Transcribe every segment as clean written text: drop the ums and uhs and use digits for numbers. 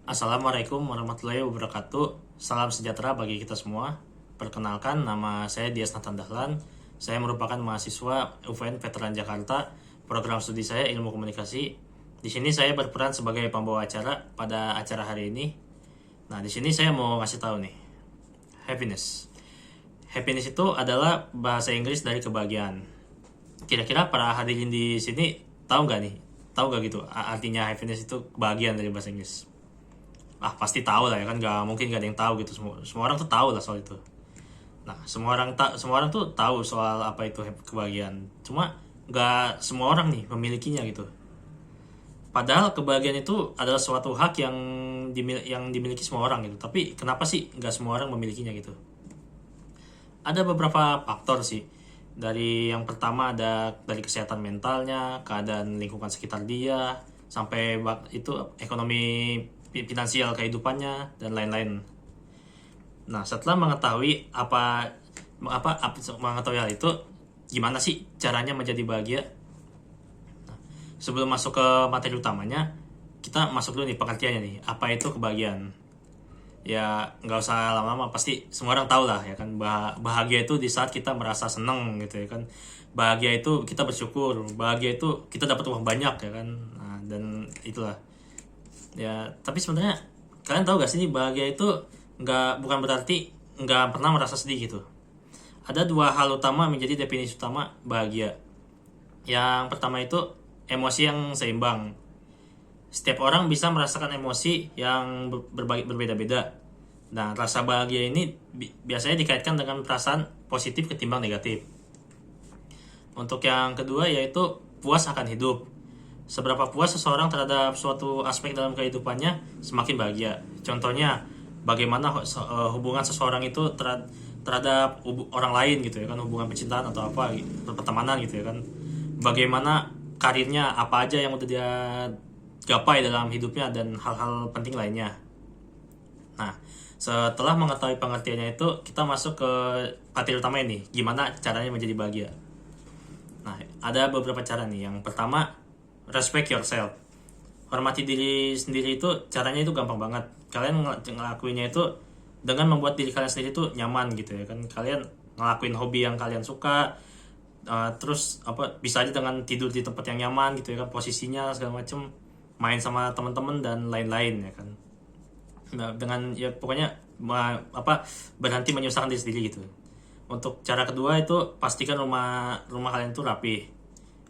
Assalamualaikum warahmatullahi wabarakatuh. Salam sejahtera bagi kita semua. Perkenalkan, nama saya Dias Nathan Dahlan. Saya merupakan mahasiswa UVN Veteran Jakarta. Program studi saya Ilmu Komunikasi. Di sini saya berperan sebagai pembawa acara pada acara hari ini. Nah, di sini saya mau ngasih tahu nih. Happiness. Happiness itu adalah bahasa Inggris dari kebahagiaan. Kira-kira para hadirin di sini tahu nggak nih? Tahu nggak gitu artinya happiness itu kebahagiaan dari bahasa Inggris? Pasti tahu lah ya kan, nggak mungkin nggak ada yang tahu gitu. Semua orang tuh tahu lah soal itu. Nah, semua orang tuh tahu soal apa itu kebahagiaan, cuma nggak semua orang nih memilikinya gitu. Padahal kebahagiaan itu adalah suatu hak yang dimiliki semua orang gitu, tapi kenapa sih nggak semua orang memilikinya gitu? Ada beberapa faktor sih. Dari yang pertama ada dari kesehatan mentalnya, keadaan lingkungan sekitar dia, sampai itu ekonomi finansial kehidupannya dan lain-lain. Nah, setelah mengetahui mengetahui hal itu, gimana sih caranya menjadi bahagia? Nah, sebelum masuk ke materi utamanya, kita masuk dulu nih pengertiannya nih. Apa itu kebahagiaan? Ya nggak usah lama-lama, pasti semua orang tahu lah ya kan. Bahagia itu di saat kita merasa seneng gitu ya kan. Bahagia itu kita bersyukur, bahagia itu kita dapat uang banyak ya kan. Nah, dan itulah ya. Tapi sebenarnya kalian tahu gak sih nih, bahagia itu bukan berarti nggak pernah merasa sedih gitu. Ada dua hal utama menjadi definisi utama bahagia. Yang pertama itu emosi yang seimbang. Setiap orang bisa merasakan emosi yang berbeda-beda. Nah, rasa bahagia ini biasanya dikaitkan dengan perasaan positif ketimbang negatif. Untuk yang kedua yaitu puas akan hidup. Seberapa puas seseorang terhadap suatu aspek dalam kehidupannya, semakin bahagia. Contohnya, bagaimana hubungan seseorang itu terhadap orang lain gitu ya kan, hubungan percintaan atau apa, pertemanan gitu ya kan. Bagaimana karirnya, apa aja yang udah dia gapai dalam hidupnya dan hal-hal penting lainnya. Nah, setelah mengetahui pengertiannya itu, kita masuk ke materi utama ini, gimana caranya menjadi bahagia. Nah, ada beberapa cara nih. Yang pertama, respect yourself. Hormati diri sendiri itu caranya itu gampang banget. Kalian ngelakuinnya itu dengan membuat diri kalian sendiri itu nyaman gitu ya kan. Kalian ngelakuin hobi yang kalian suka, terus bisa aja dengan tidur di tempat yang nyaman gitu ya kan, posisinya segala macem, main sama teman-teman dan lain-lain ya kan. Nah, dengan ya pokoknya berhenti menyusahkan diri sendiri gitu. Untuk cara kedua itu pastikan rumah kalian itu rapi.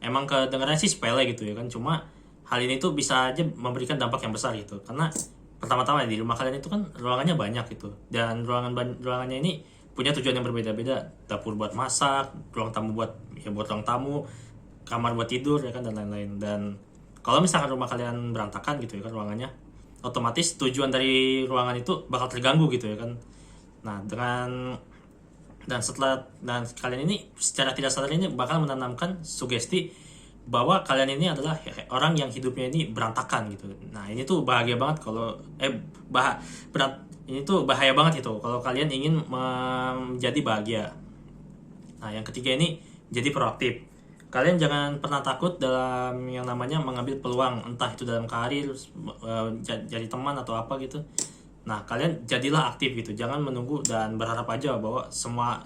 Emang kedengarannya sih sepele gitu ya kan, cuma hal ini tuh bisa aja memberikan dampak yang besar gitu. Karena pertama-tama di rumah kalian itu kan ruangannya banyak gitu, dan ruangannya ini punya tujuan yang berbeda-beda. Dapur buat masak, ruang tamu buat ruang tamu, kamar buat tidur ya kan, dan lain-lain. Dan kalau misalkan rumah kalian berantakan gitu ya kan ruangannya, otomatis tujuan dari ruangan itu bakal terganggu gitu ya kan. Nah, dan kalian ini secara tidak sadar ini bakal menanamkan sugesti bahwa kalian ini adalah orang yang hidupnya ini berantakan gitu. Nah, ini tuh bahagia banget kalau ini tuh bahaya banget gitu kalau kalian ingin menjadi bahagia. Nah, yang ketiga ini jadi proaktif. Kalian jangan pernah takut dalam yang namanya mengambil peluang, entah itu dalam karir, jadi teman atau apa gitu. Nah, kalian jadilah aktif gitu. Jangan menunggu dan berharap aja bahwa semua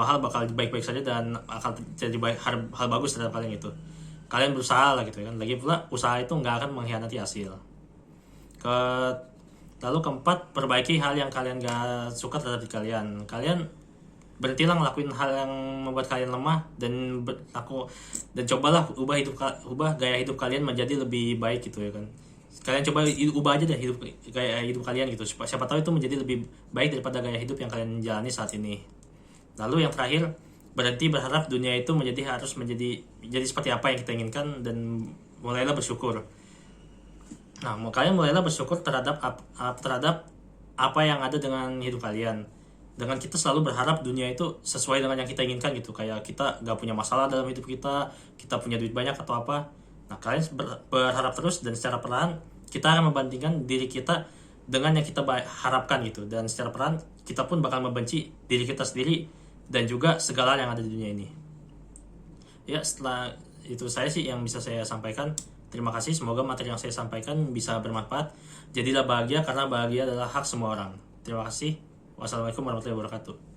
hal bakal baik-baik saja dan akan jadi hal bagus terhadap kalian gitu. Kalian berusaha lah gitu kan. Lagi pula usaha itu nggak akan mengkhianati hasil. Lalu keempat, perbaiki hal yang kalian gak suka terhadap diri kalian. Kalian berhentilah ngelakuin hal yang membuat kalian lemah dan cobalah ubah gaya hidup kalian menjadi lebih baik gitu ya kan. Kalian coba ubah aja deh gaya hidup kalian gitu, siapa tahu itu menjadi lebih baik daripada gaya hidup yang kalian jalani saat ini. Lalu yang terakhir, berhenti berharap dunia itu harus menjadi seperti apa yang kita inginkan, dan mulailah bersyukur. Nah, kalian mulailah bersyukur terhadap apa yang ada dengan hidup kalian. Dengan kita selalu berharap dunia itu sesuai dengan yang kita inginkan gitu. Kayak kita gak punya masalah dalam hidup kita punya duit banyak atau apa. Nah, kalian berharap terus, dan secara perlahan kita akan membandingkan diri kita dengan yang kita harapkan gitu. Dan secara perlahan kita pun bakal membenci diri kita sendiri dan juga segala yang ada di dunia ini. Ya, setelah itu saya sih yang bisa saya sampaikan. Terima kasih, semoga materi yang saya sampaikan bisa bermanfaat. Jadilah bahagia karena bahagia adalah hak semua orang. Terima kasih. Wassalamualaikum warahmatullahi wabarakatuh.